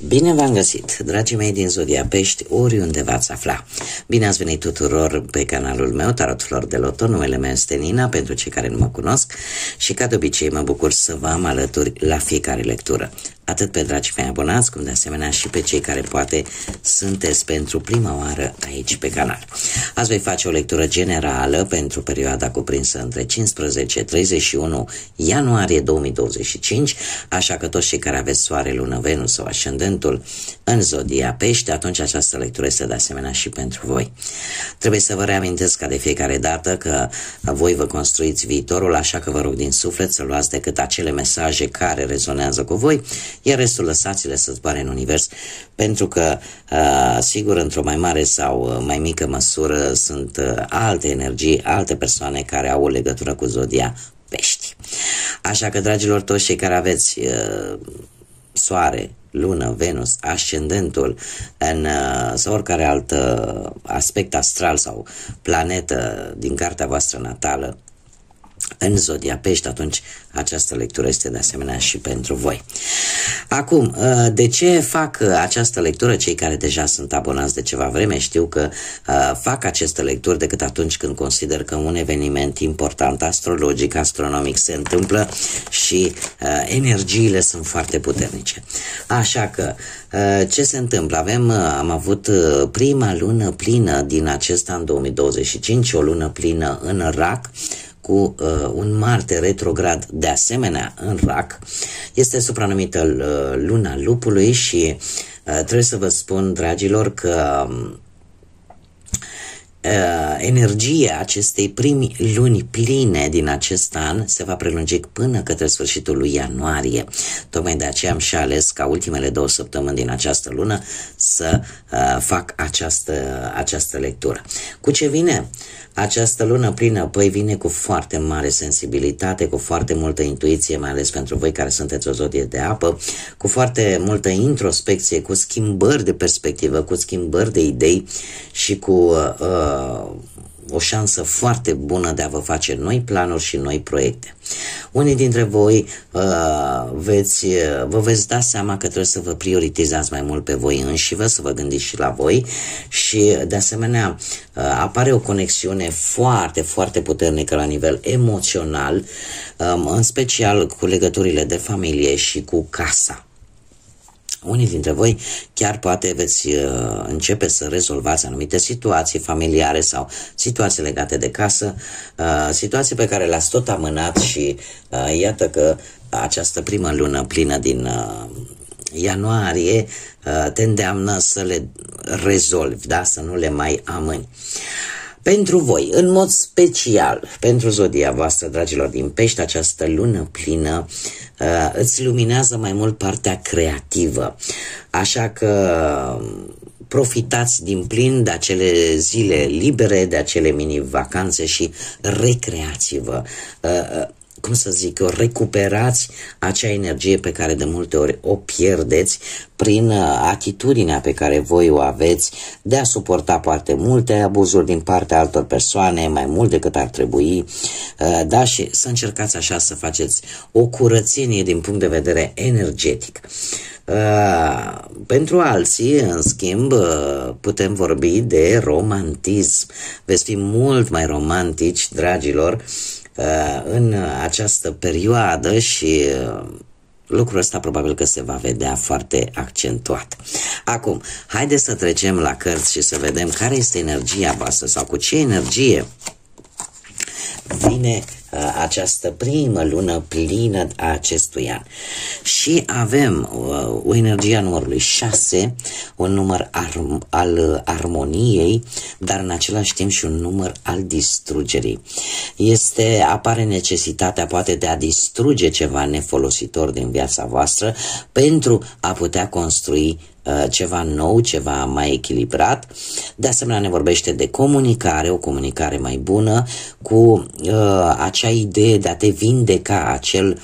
Bine v-am găsit, dragii mei din Zodia Pești, oriunde v-ați afla. Bine ați venit tuturor pe canalul meu, Tarot Flor de Loto. Numele meu este Nina, pentru cei care nu mă cunosc, și ca de obicei mă bucur să vă am alături la fiecare lectură. Atât pe dragii mei abonați, cum de asemenea și pe cei care poate sunteți pentru prima oară aici pe canal. Azi voi face o lectură generală pentru perioada cuprinsă între 15-31 ianuarie 2025, așa că toți cei care aveți soare, lună, Venus sau ascendentul în Zodia Pești, atunci această lectură este de asemenea și pentru voi. Trebuie să vă reamintesc ca de fiecare dată că voi vă construiți viitorul, așa că vă rog din suflet să luați decât acele mesaje care rezonează cu voi, iar restul lăsați-le să zboare în univers, pentru că, sigur, într-o mai mare sau mai mică măsură sunt alte energii, alte persoane care au o legătură cu Zodia Pești. Așa că, dragilor, toți cei care aveți soare, lună, Venus, ascendentul sau oricare alt aspect astral sau planetă din cartea voastră natală în Zodia Pești, atunci această lectură este de asemenea și pentru voi. Acum, de ce fac această lectură? Cei care deja sunt abonați de ceva vreme știu că fac aceste lecturi decât atunci când consider că un eveniment important astrologic, astronomic se întâmplă și energiile sunt foarte puternice. Așa că, ce se întâmplă? Am avut prima lună plină din acest an 2025, o lună plină în Rac, cu un Marte retrograd de asemenea în Rac. Este supranumită luna lupului și trebuie să vă spun, dragilor, că energia acestei primi luni pline din acest an se va prelungi până către sfârșitul lui ianuarie. Tocmai de aceea am și ales ca ultimele 2 săptămâni din această lună să fac această lectură. Cu ce vine această lună plină? Păi vine cu foarte mare sensibilitate, cu foarte multă intuiție, mai ales pentru voi care sunteți o zodie de apă, cu foarte multă introspecție, cu schimbări de perspectivă, cu schimbări de idei și cu o șansă foarte bună de a vă face noi planuri și noi proiecte. Unii dintre voi vă veți da seama că trebuie să vă prioritizați mai mult pe voi înșivă, să vă gândiți și la voi și de asemenea apare o conexiune foarte, foarte puternică la nivel emoțional, în special cu legăturile de familie și cu casa. Unii dintre voi chiar poate veți începe să rezolvați anumite situații familiare sau situații legate de casă, situații pe care le-ați tot amânat și iată că această primă lună plină din ianuarie te îndeamnă să le rezolvi, da? Să nu le mai amâni. Pentru voi, în mod special, pentru zodia voastră, dragilor din Pești, această lună plină îți luminează mai mult partea creativă. Așa că profitați din plin de acele zile libere, de acele mini-vacanțe și recreați-vă. Cum să zic eu, recuperați acea energie pe care de multe ori o pierdeți prin atitudinea pe care voi o aveți de a suporta foarte multe abuzuri din partea altor persoane, mai mult decât ar trebui, da, și să încercați așa să faceți o curățenie din punct de vedere energetic. Pentru alții, în schimb, putem vorbi de romantism. Veți fi mult mai romantici, dragilor, în această perioadă și lucrul ăsta probabil că se va vedea foarte accentuat. Acum, haideți să trecem la cărți și să vedem care este energia voastră sau cu ce energie vine această primă lună plină a acestui an. Și avem o energie a numărului 6, un număr al armoniei, dar în același timp și un număr al distrugerii. Apare necesitatea poate de a distruge ceva nefolositor din viața voastră pentru a putea construi ceva nou, ceva mai echilibrat. De asemenea ne vorbește de comunicare, o comunicare mai bună, cu acea idee de a te vindeca, acel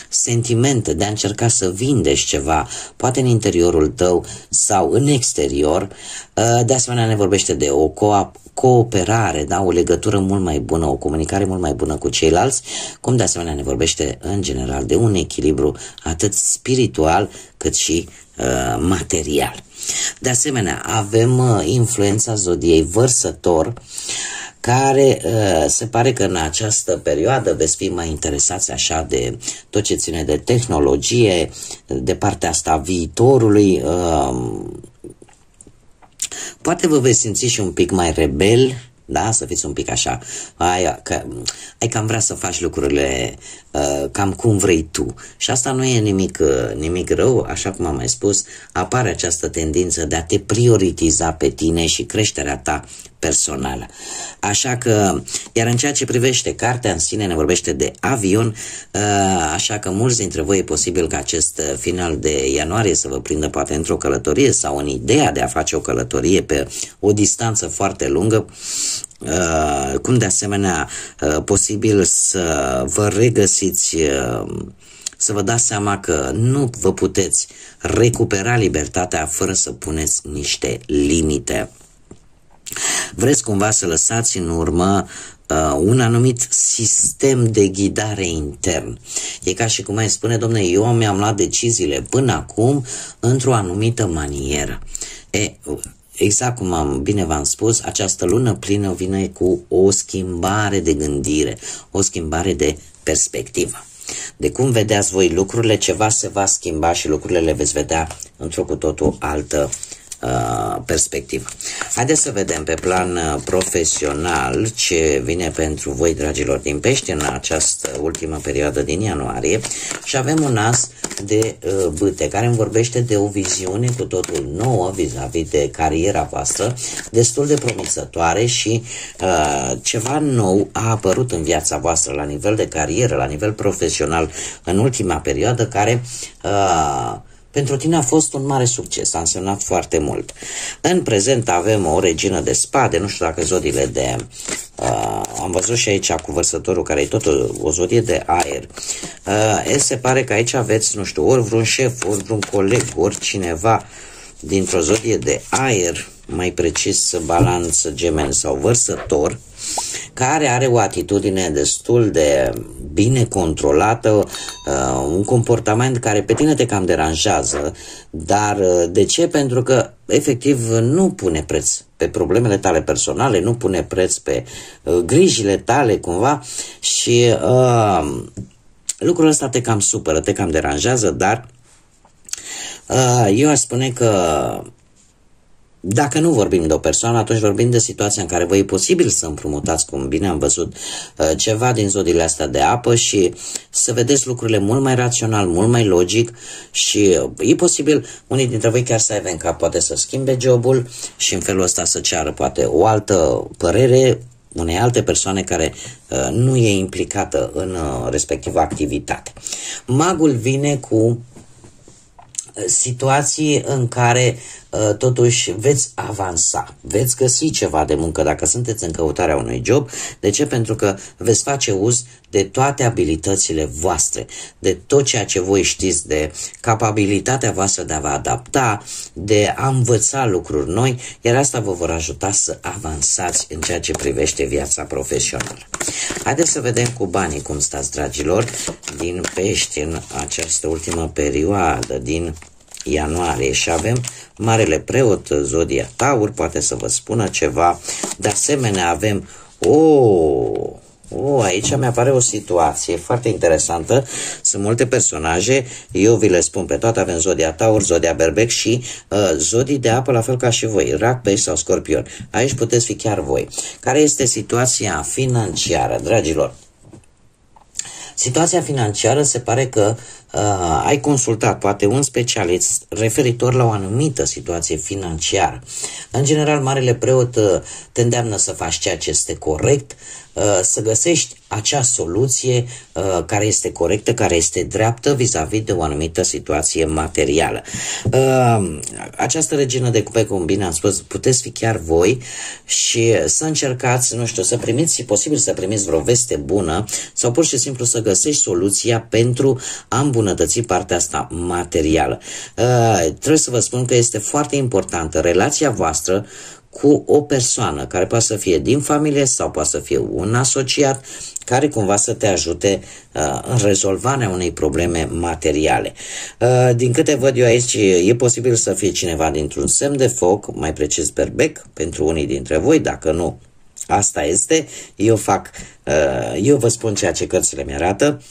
sentiment de a încerca să vindești ceva, poate în interiorul tău sau în exterior. De asemenea ne vorbește de o cooperare, da? O legătură mult mai bună, o comunicare mult mai bună cu ceilalți, cum de asemenea ne vorbește în general de un echilibru atât spiritual cât și material. De asemenea, avem influența zodiei Vărsător, care se pare că în această perioadă veți fi mai interesați așa de tot ce ține de tehnologie, de partea asta a viitorului. Poate vă veți simți și un pic mai rebel, da? Să fiți un pic așa, ai cam vrea să faci lucrurile cam cum vrei tu. Și asta nu e nimic rău, așa cum am mai spus, apare această tendință de a te prioritiza pe tine și creșterea ta personală. Așa că, iar în ceea ce privește cartea în sine, ne vorbește de avion, așa că mulți dintre voi e posibil ca acest final de ianuarie să vă prindă poate într-o călătorie sau în ideea de a face o călătorie pe o distanță foarte lungă, cum de asemenea posibil să vă regăsiți, să vă dați seama că nu vă puteți recupera libertatea fără să puneți niște limite. Vreți cumva să lăsați în urmă un anumit sistem de ghidare intern. E ca și cum ai spune, domne, eu mi-am luat deciziile până acum într-o anumită manieră. Exact cum bine v-am spus, această lună plină vine cu o schimbare de gândire, o schimbare de perspectivă. De cum vedeați voi lucrurile, ceva se va schimba și lucrurile le veți vedea într-o cu totul altă perspectivă. Haideți să vedem pe plan profesional ce vine pentru voi, dragilor din Pești, în această ultimă perioadă din ianuarie. Și avem un as de bâte care îmi vorbește de o viziune cu totul nouă vis-a-vis de cariera voastră, destul de promițătoare și ceva nou a apărut în viața voastră la nivel de carieră, la nivel profesional în ultima perioadă, care pentru tine a fost un mare succes, a însemnat foarte mult. În prezent avem o regină de spade, nu știu dacă zodiile de... am văzut și aici cu Vărsătorul, care e tot o zodie de aer. Se pare că aici aveți, nu știu, ori vreun șef, ori vreun coleg, ori cineva dintr-o zodie de aer, mai precis Balanță, Gemeni sau Vărsător, care are o atitudine destul de bine controlată, un comportament care pe tine te cam deranjează, dar de ce? Pentru că efectiv nu pune preț pe problemele tale personale, nu pune preț pe grijile tale cumva și lucrul ăsta te cam supără, te cam deranjează, dar eu aș spune că dacă nu vorbim de o persoană, atunci vorbim de situația în care vă e posibil să împrumutați, cum bine am văzut, ceva din zodiile astea de apă și să vedeți lucrurile mult mai rațional, mult mai logic și e posibil unii dintre voi chiar să aibă în cap, poate să schimbe jobul și în felul ăsta să ceară poate o altă părere unei alte persoane care nu e implicată în respectivă activitate. Magul vine cu situații în care totuși veți avansa, veți găsi ceva de muncă dacă sunteți în căutarea unui job. De ce? Pentru că veți face uz de toate abilitățile voastre, de tot ceea ce voi știți, de capabilitatea voastră de a vă adapta, de a învăța lucruri noi, iar asta vă vor ajuta să avansați în ceea ce privește viața profesională. Haideți să vedem cu banii cum stați, dragilor, din Pești în această ultimă perioadă din ianuarie și avem Marele Preot, zodia Taur, poate să vă spună ceva. De asemenea avem aici mi-apare o situație foarte interesantă. Sunt multe personaje, eu vi le spun pe toate. Avem zodia Taur, zodia Berbec și zodii de apă, la fel ca și voi, Rac, Pești sau Scorpion. Aici puteți fi chiar voi. Care este situația financiară, dragilor? Situația financiară se pare că ai consultat poate un specialist referitor la o anumită situație financiară. În general, Marele Preot te îndeamnă să faci ceea ce este corect, să găsești acea soluție care este corectă, care este dreaptă vis-a-vis de o anumită situație materială. Această regină de cupe, cum bine am spus, puteți fi chiar voi și să încercați, nu știu, să primiți, posibil să primiți vreo veste bună sau pur și simplu să găsești soluția pentru a îmbunătăți îmbunătăți partea asta materială. Trebuie să vă spun că este foarte importantă relația voastră cu o persoană care poate să fie din familie sau poate să fie un asociat care cumva să te ajute în rezolvarea unei probleme materiale. Din câte văd eu aici, e posibil să fie cineva dintr-un semn de foc, mai precis berbec, pentru unii dintre voi, dacă nu, asta este, eu vă spun ceea ce cărțile mi-arată,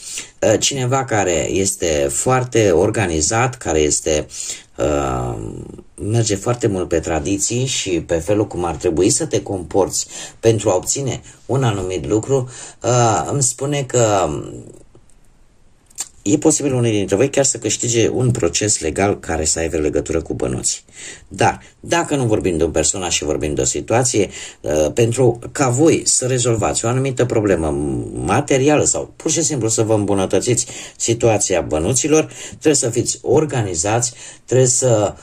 cineva care este foarte organizat, care este merge foarte mult pe tradiții și pe felul cum ar trebui să te comporți pentru a obține un anumit lucru, îmi spune că e posibil unii dintre voi chiar să câștige un proces legal care să aibă legătură cu bănuții. Dar, dacă nu vorbim de un personaj și vorbim de o situație, pentru ca voi să rezolvați o anumită problemă materială sau pur și simplu să vă îmbunătățiți situația bănuților, trebuie să fiți organizați, trebuie să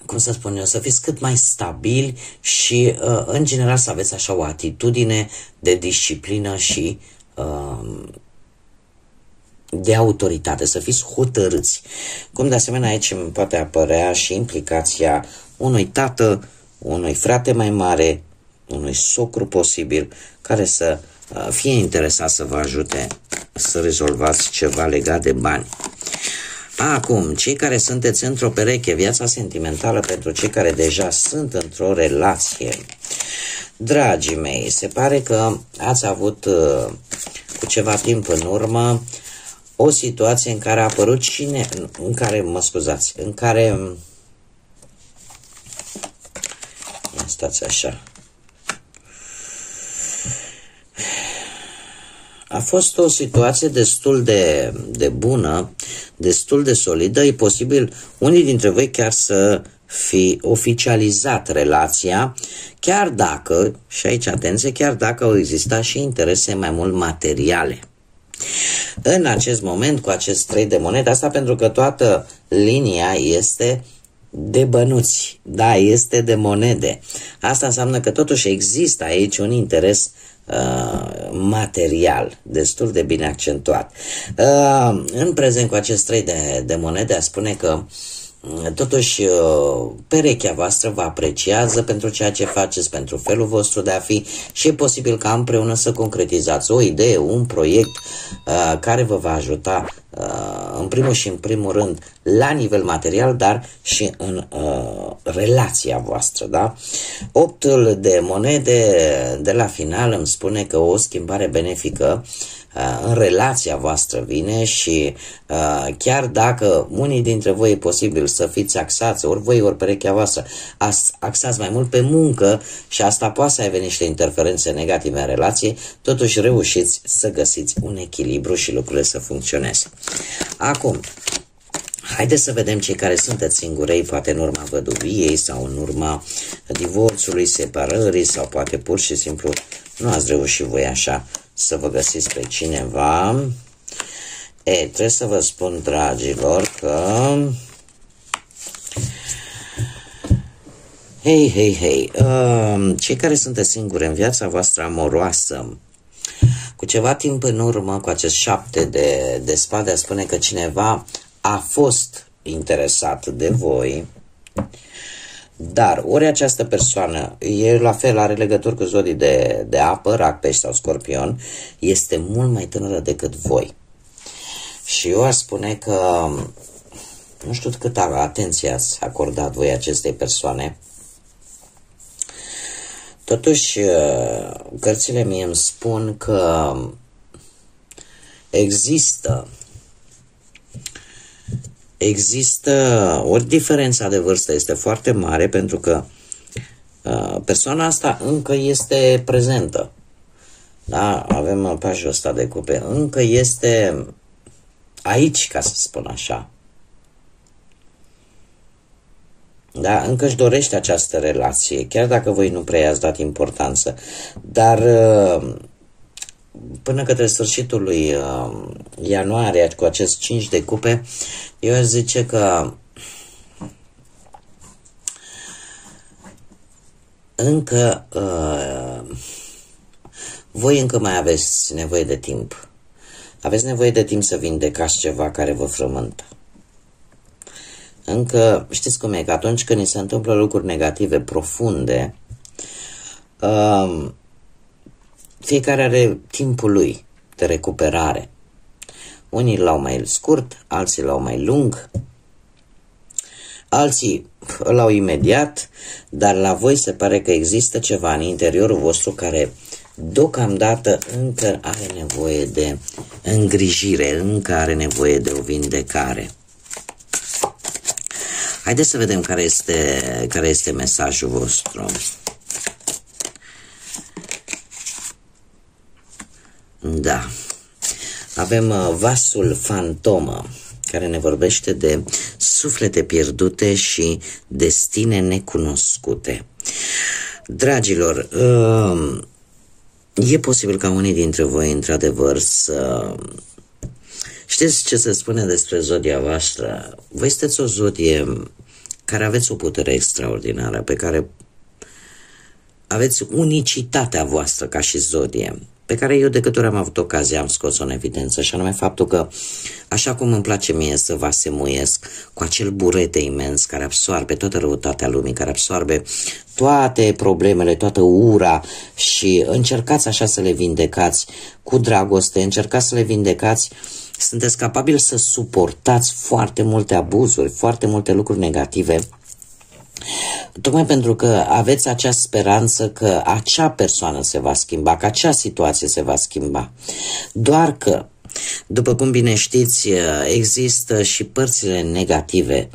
cum să spun eu, să fiți cât mai stabili și în general să aveți așa o atitudine de disciplină și de autoritate, să fiți hotărâți. Cum de asemenea aici îmi poate apărea și implicația unui tată, unui frate mai mare, unui socru posibil, care să fie interesat să vă ajute să rezolvați ceva legat de bani. Acum, cei care sunteți într-o pereche, viața sentimentală pentru cei care deja sunt într-o relație. Dragii mei, se pare că ați avut cu ceva timp în urmă o situație în care a apărut în care stați așa. A fost o situație destul de bună, destul de solidă. E posibil unii dintre voi chiar să fi oficializat relația, chiar dacă, și aici atenție, chiar dacă au existat și interese mai mult materiale. În acest moment, cu acest 3 de monede, asta pentru că toată linia este de bănuți, da, este de monede. Asta înseamnă că totuși există aici un interes material, destul de bine accentuat. În prezent, cu acest 3 de monede, spune că totuși perechea voastră vă apreciază pentru ceea ce faceți, pentru felul vostru de a fi și e posibil ca împreună să concretizați o idee, un proiect care vă va ajuta în primul și în primul rând la nivel material, dar și în relația voastră, da? 8 de monede de la final îmi spune că o schimbare benefică în relația voastră vine și chiar dacă unii dintre voi e posibil să fiți axați, ori voi, ori perechea voastră, axați mai mult pe muncă și asta poate să aibă niște interferențe negative în relație, totuși reușiți să găsiți un echilibru și lucrurile să funcționeze. Acum, haideți să vedem cei care sunteți singurei, poate în urma văduviei sau în urma divorțului, separării sau poate pur și simplu nu ați reușit voi așa să vă găsiți pe cineva. Trebuie să vă spun, dragilor, că cei care sunteți singuri în viața voastră amoroasă, cu ceva timp în urmă, cu acest 7 de spade, spune că cineva a fost interesat de voi, dar ori această persoană e la fel, are legături cu zodii de apă, rac, pești sau scorpion, este mult mai tânără decât voi. Și eu aș spune că nu știu câtă atenție ați acordat voi acestei persoane. Totuși, cărțile mie îmi spun că există ori diferența de vârstă este foarte mare pentru că persoana asta încă este prezentă. Da? Avem pajul ăsta de cupe. Încă este aici, ca să spun așa. Da? Încă își dorește această relație, chiar dacă voi nu prea i-ați dat importanță. Dar până către sfârșitul lui ianuarie, cu acest 5 de cupe, eu aș zice că încă voi încă mai aveți nevoie de timp. Aveți nevoie de timp să vindecați ceva care vă frământă. Încă, știți cum e, că atunci când ni se întâmplă lucruri negative, profunde, fiecare are timpul lui de recuperare. Unii l-au mai scurt, alții l-au mai lung, alții îl au imediat, dar la voi se pare că există ceva în interiorul vostru care deocamdată încă are nevoie de îngrijire, încă are nevoie de o vindecare. Haideți să vedem care este mesajul vostru. Da. Avem vasul fantomă, care ne vorbește de suflete pierdute și destine necunoscute. Dragilor, e posibil ca unii dintre voi, într-adevăr, să... Știți ce se spune despre zodia voastră? Voi sunteți o zodie care aveți o putere extraordinară, pe care aveți unicitatea voastră ca și zodie, pe care eu de câte ori am avut ocazia am scos-o în evidență, și anume faptul că, așa cum îmi place mie să vă asemuiesc cu acel burete imens care absorbe toată răutatea lumii, care absorbe toate problemele, toată ura, și încercați așa să le vindecați cu dragoste, încercați să le vindecați, sunteți capabili să suportați foarte multe abuzuri, foarte multe lucruri negative, tocmai pentru că aveți acea speranță că acea persoană se va schimba, că acea situație se va schimba. Doar că, după cum bine știți, există și părțile negative.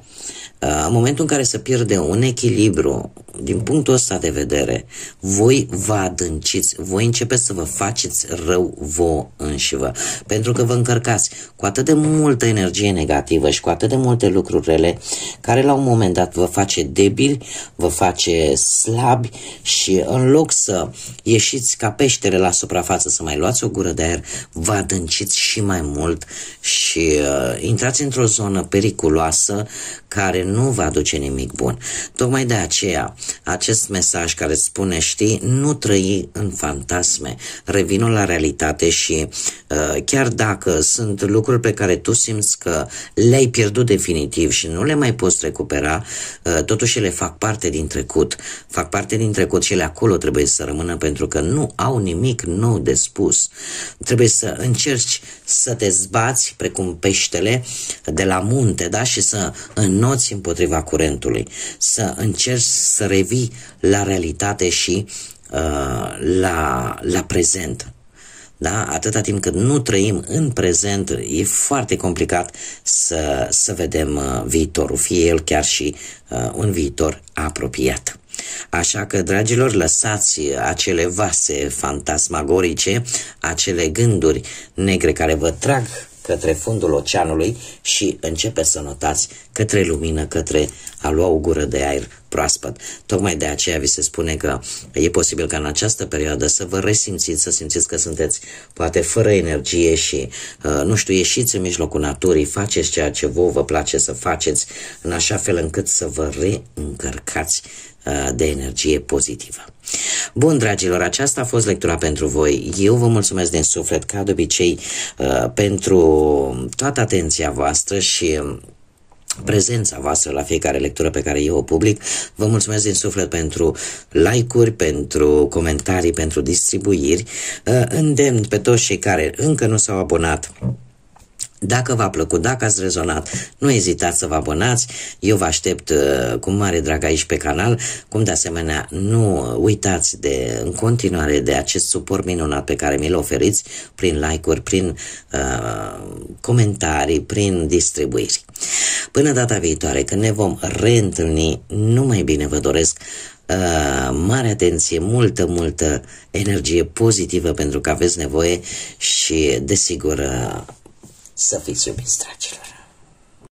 În momentul în care se pierde un echilibru, din punctul ăsta de vedere, voi vă adânciți, voi începeți să vă faceți rău vouă înșivă, pentru că vă încărcați cu atât de multă energie negativă și cu atât de multe lucruri rele, care la un moment dat vă face debili, vă face slabi, și în loc să ieșiți ca peștere la suprafață, să mai luați o gură de aer, vă adânciți și mai mult și intrați într-o zonă periculoasă care nu va aduce nimic bun. Tocmai de aceea, acest mesaj care spune, știi, nu trăi în fantasme, revină la realitate și chiar dacă sunt lucruri pe care tu simți că le-ai pierdut definitiv și nu le mai poți recupera, totuși ele fac parte din trecut. Fac parte din trecut și ele acolo trebuie să rămână, pentru că nu au nimic nou de spus. Trebuie să încerci să te zbați precum peștele de la munte, da? Și să înnoți împotriva curentului, să încerci să revii la realitate și la prezent. Da? Atâta timp cât nu trăim în prezent, e foarte complicat să vedem viitorul, fie el chiar și un viitor apropiat. Așa că, dragilor, lăsați acele vase fantasmagorice, acele gânduri negre care vă trag către fundul oceanului și începe să notați către lumină, către a lua o gură de aer proaspăt. Tocmai de aceea vi se spune că e posibil ca în această perioadă să vă resimțiți, să simțiți că sunteți poate fără energie și, nu știu, ieșiți în mijlocul naturii, faceți ceea ce vă place să faceți, în așa fel încât să vă reîncărcați de energie pozitivă. Bun, dragilor, aceasta a fost lectura pentru voi. Eu vă mulțumesc din suflet, ca de obicei, pentru toată atenția voastră și prezența voastră la fiecare lectură pe care eu o public. Vă mulțumesc din suflet pentru like-uri, pentru comentarii, pentru distribuiri. Îndemn pe toți cei care încă nu s-au abonat. Dacă v-a plăcut, dacă ați rezonat, nu ezitați să vă abonați. Eu vă aștept cu mare drag aici pe canal, cum de asemenea nu uitați în continuare de acest suport minunat pe care mi-l oferiți prin like-uri, prin comentarii, prin distribuiri. Până data viitoare, când ne vom reîntâlni, numai bine vă doresc mare atenție, multă energie pozitivă, pentru că aveți nevoie și, desigur, să fiți iubiți, dragilor.